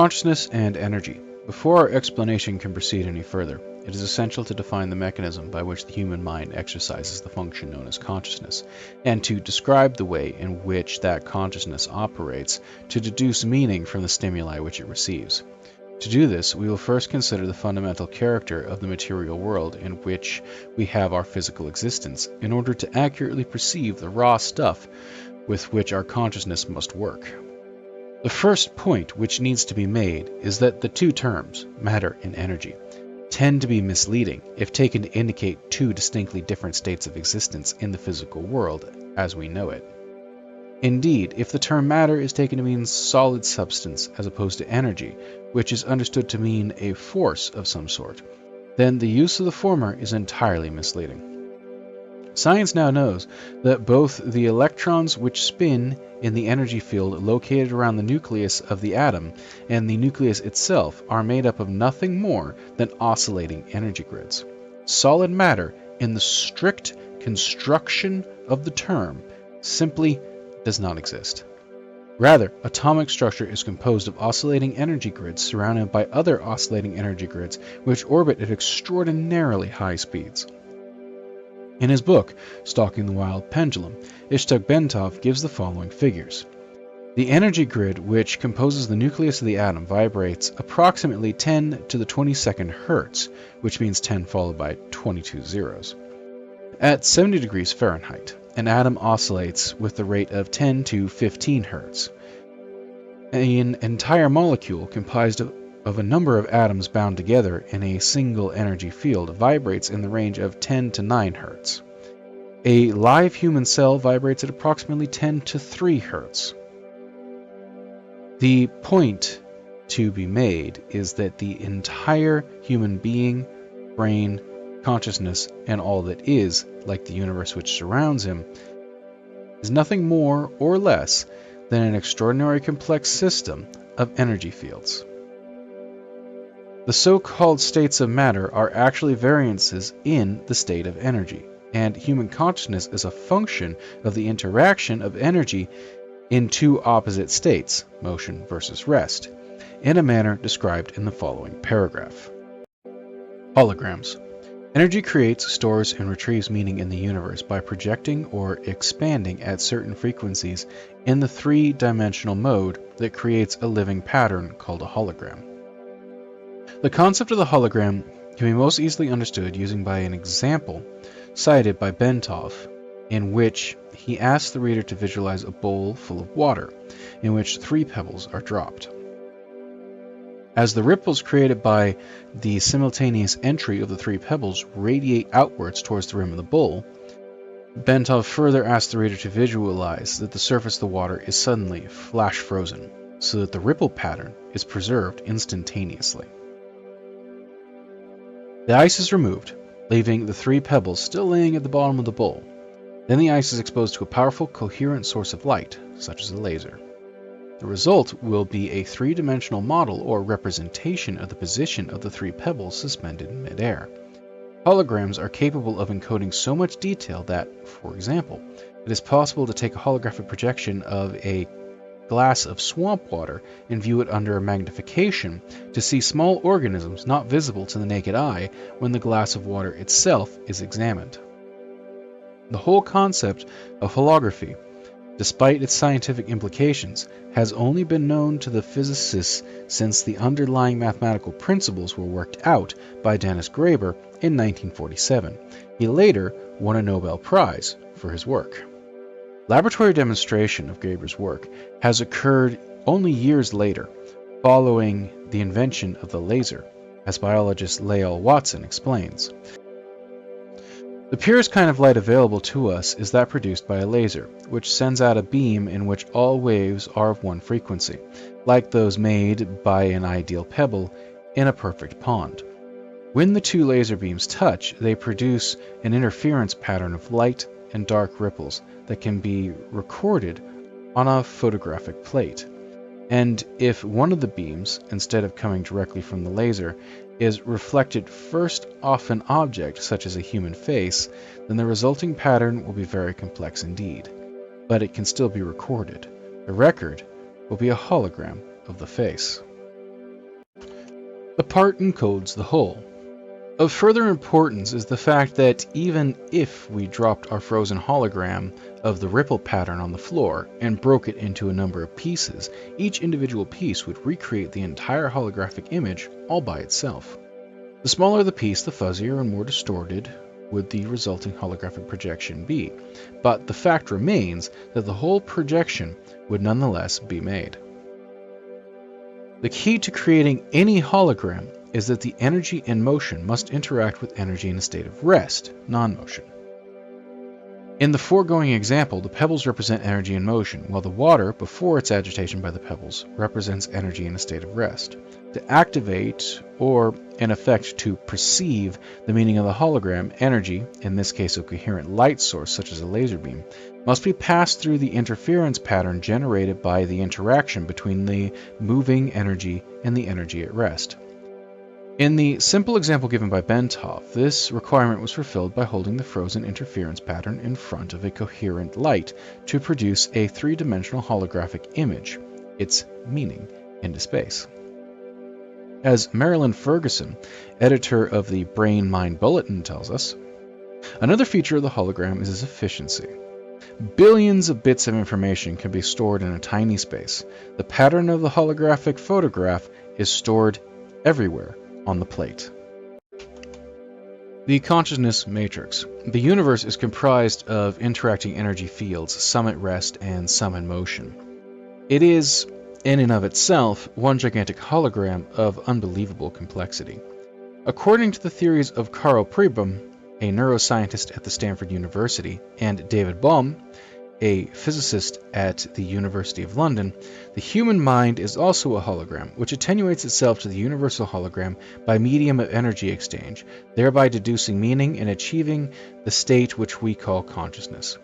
Consciousness and energy. Before our explanation can proceed any further, it is essential to define the mechanism by which the human mind exercises the function known as consciousness, and to describe the way in which that consciousness operates to deduce meaning from the stimuli which it receives. To do this, we will first consider the fundamental character of the material world in which we have our physical existence, in order to accurately perceive the raw stuff with which our consciousness must work. The first point which needs to be made is that the two terms, matter and energy, tend to be misleading if taken to indicate two distinctly different states of existence in the physical world as we know it. Indeed, if the term matter is taken to mean solid substance as opposed to energy, which is understood to mean a force of some sort, then the use of the former is entirely misleading. Science now knows that both the electrons which spin in the energy field located around the nucleus of the atom and the nucleus itself are made up of nothing more than oscillating energy grids. Solid matter, in the strict construction of the term, simply does not exist. Rather, atomic structure is composed of oscillating energy grids surrounded by other oscillating energy grids which orbit at extraordinarily high speeds. In his book, Stalking the Wild Pendulum, Ishtok Bentov gives the following figures. The energy grid which composes the nucleus of the atom vibrates approximately 10 to the 22nd hertz, which means 10 followed by 22 zeros. At 70 degrees Fahrenheit, an atom oscillates with the rate of 10 to 15 hertz. An entire molecule comprised of a number of atoms bound together in a single energy field vibrates in the range of 10 to 9 hertz. A live human cell vibrates at approximately 10 to 3 hertz. The point to be made is that the entire human being, brain, consciousness, and all that is, like the universe which surrounds him, is nothing more or less than an extraordinarily complex system of energy fields. The so-called states of matter are actually variances in the state of energy, and human consciousness is a function of the interaction of energy in two opposite states, motion versus rest, in a manner described in the following paragraph. Holograms. Energy creates, stores, and retrieves meaning in the universe by projecting or expanding at certain frequencies in the three-dimensional mode that creates a living pattern called a hologram. The concept of the hologram can be most easily understood using by an example cited by Bentov, in which he asks the reader to visualize a bowl full of water, in which 3 pebbles are dropped. As the ripples created by the simultaneous entry of the 3 pebbles radiate outwards towards the rim of the bowl, Bentov further asks the reader to visualize that the surface of the water is suddenly flash frozen, so that the ripple pattern is preserved instantaneously. The ice is removed, leaving the 3 pebbles still laying at the bottom of the bowl. Then the ice is exposed to a powerful, coherent source of light, such as a laser. The result will be a 3-dimensional model or representation of the position of the 3 pebbles suspended in midair. Holograms are capable of encoding so much detail that, for example, it is possible to take a holographic projection of a glass of swamp water and view it under a magnification to see small organisms not visible to the naked eye when the glass of water itself is examined. The whole concept of holography, despite its scientific implications, has only been known to the physicists since the underlying mathematical principles were worked out by Dennis Graeber in 1947. He later won a Nobel Prize for his work. Laboratory demonstration of Graeber's work has occurred only years later, following the invention of the laser, as biologist Lael Watson explains. The purest kind of light available to us is that produced by a laser, which sends out a beam in which all waves are of one frequency, like those made by an ideal pebble in a perfect pond. When the 2 laser beams touch, they produce an interference pattern of light and dark ripples that can be recorded on a photographic plate. And if one of the beams, instead of coming directly from the laser, is reflected first off an object such as a human face, then the resulting pattern will be very complex indeed. But it can still be recorded. The record will be a hologram of the face. The part encodes the whole. Of further importance is the fact that even if we dropped our frozen hologram of the ripple pattern on the floor and broke it into a number of pieces, each individual piece would recreate the entire holographic image all by itself. The smaller the piece, the fuzzier and more distorted would the resulting holographic projection be, but the fact remains that the whole projection would nonetheless be made. The key to creating any hologram is that the energy in motion must interact with energy in a state of rest, non-motion. In the foregoing example, the pebbles represent energy in motion, while the water, before its agitation by the pebbles, represents energy in a state of rest. To activate, or in effect to perceive, the meaning of the hologram, energy, in this case a coherent light source such as a laser beam, must be passed through the interference pattern generated by the interaction between the moving energy and the energy at rest. In the simple example given by Bentov, this requirement was fulfilled by holding the frozen interference pattern in front of a coherent light to produce a three-dimensional holographic image, its meaning, into space. As Marilyn Ferguson, editor of the Brain Mind Bulletin, tells us, another feature of the hologram is its efficiency. Billions of bits of information can be stored in a tiny space. The pattern of the holographic photograph is stored everywhere on the plate. The consciousness matrix. The universe is comprised of interacting energy fields, some at rest and some in motion. It is, in and of itself, one gigantic hologram of unbelievable complexity. According to the theories of Karl Pribram, a neuroscientist at the Stanford University, and David Bohm, a physicist at the University of London, the human mind is also a hologram, which attenuates itself to the universal hologram by medium of energy exchange, thereby deducing meaning and achieving the state which we call consciousness.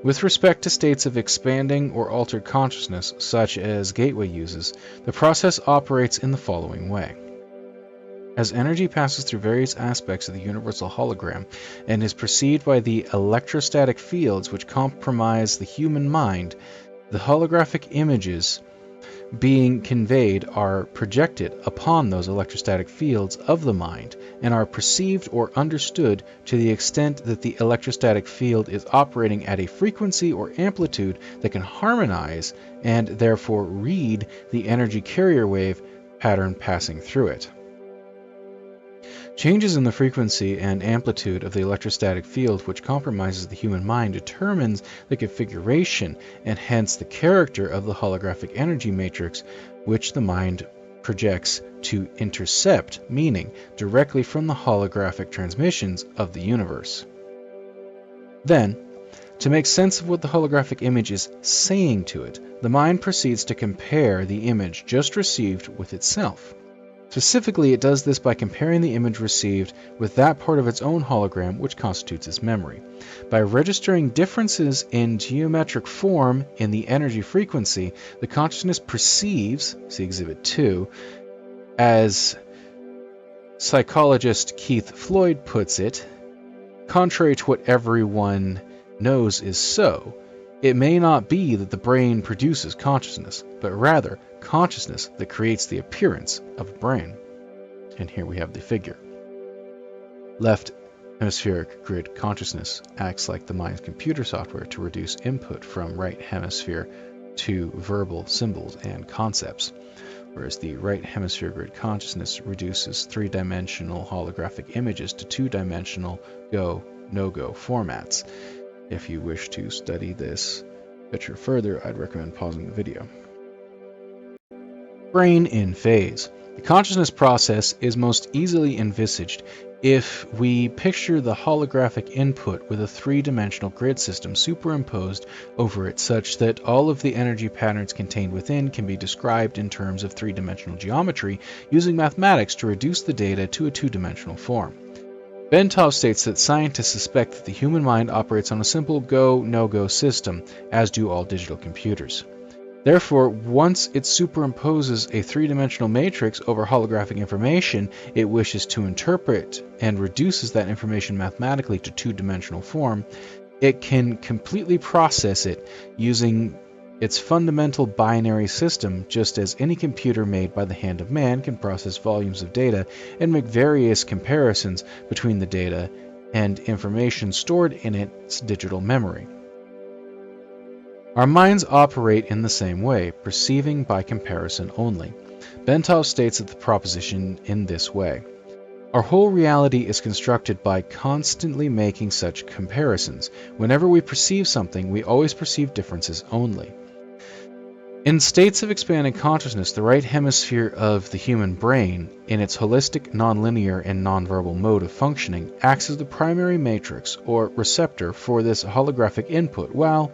With respect to states of expanding or altered consciousness, such as Gateway uses, the process operates in the following way. As energy passes through various aspects of the universal hologram and is perceived by the electrostatic fields which comprise the human mind, the holographic images being conveyed are projected upon those electrostatic fields of the mind and are perceived or understood to the extent that the electrostatic field is operating at a frequency or amplitude that can harmonize and therefore read the energy carrier wave pattern passing through it. Changes in the frequency and amplitude of the electrostatic field which comprises the human mind determines the configuration and hence the character of the holographic energy matrix which the mind projects to intercept meaning directly from the holographic transmissions of the universe. Then, to make sense of what the holographic image is saying to it, the mind proceeds to compare the image just received with itself. Specifically, it does this by comparing the image received with that part of its own hologram which constitutes its memory. By registering differences in geometric form in the energy frequency, the consciousness perceives, see Exhibit 2, as psychologist Keith Floyd puts it, contrary to what everyone knows is so, it may not be that the brain produces consciousness, but rather consciousness that creates the appearance of a brain. And here we have the figure. Left hemispheric grid consciousness acts like the mind's computer software to reduce input from right hemisphere to verbal symbols and concepts, whereas the right hemisphere grid consciousness reduces three-dimensional holographic images to two-dimensional go, no-go formats. If you wish to study this picture further, I'd recommend pausing the video. Brain in phase. The consciousness process is most easily envisaged if we picture the holographic input with a three-dimensional grid system superimposed over it such that all of the energy patterns contained within can be described in terms of three-dimensional geometry using mathematics to reduce the data to a two-dimensional form. Bentov states that scientists suspect that the human mind operates on a simple go, no-go system, as do all digital computers. Therefore, once it superimposes a three-dimensional matrix over holographic information it wishes to interpret and reduces that information mathematically to two-dimensional form, it can completely process it using Its fundamental binary system, just as any computer made by the hand of man can process volumes of data and make various comparisons between the data and information stored in its digital memory. Our minds operate in the same way, perceiving by comparison only. Bentov states that the proposition in this way. Our whole reality is constructed by constantly making such comparisons. Whenever we perceive something, we always perceive differences only. In states of expanded consciousness, the right hemisphere of the human brain, in its holistic, nonlinear, and nonverbal mode of functioning, acts as the primary matrix, or receptor, for this holographic input, while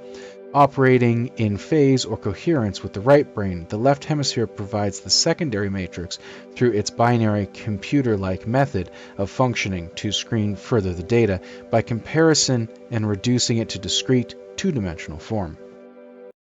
operating in phase or coherence with the right brain, the left hemisphere provides the secondary matrix through its binary computer-like method of functioning to screen further the data by comparison and reducing it to discrete, two-dimensional form.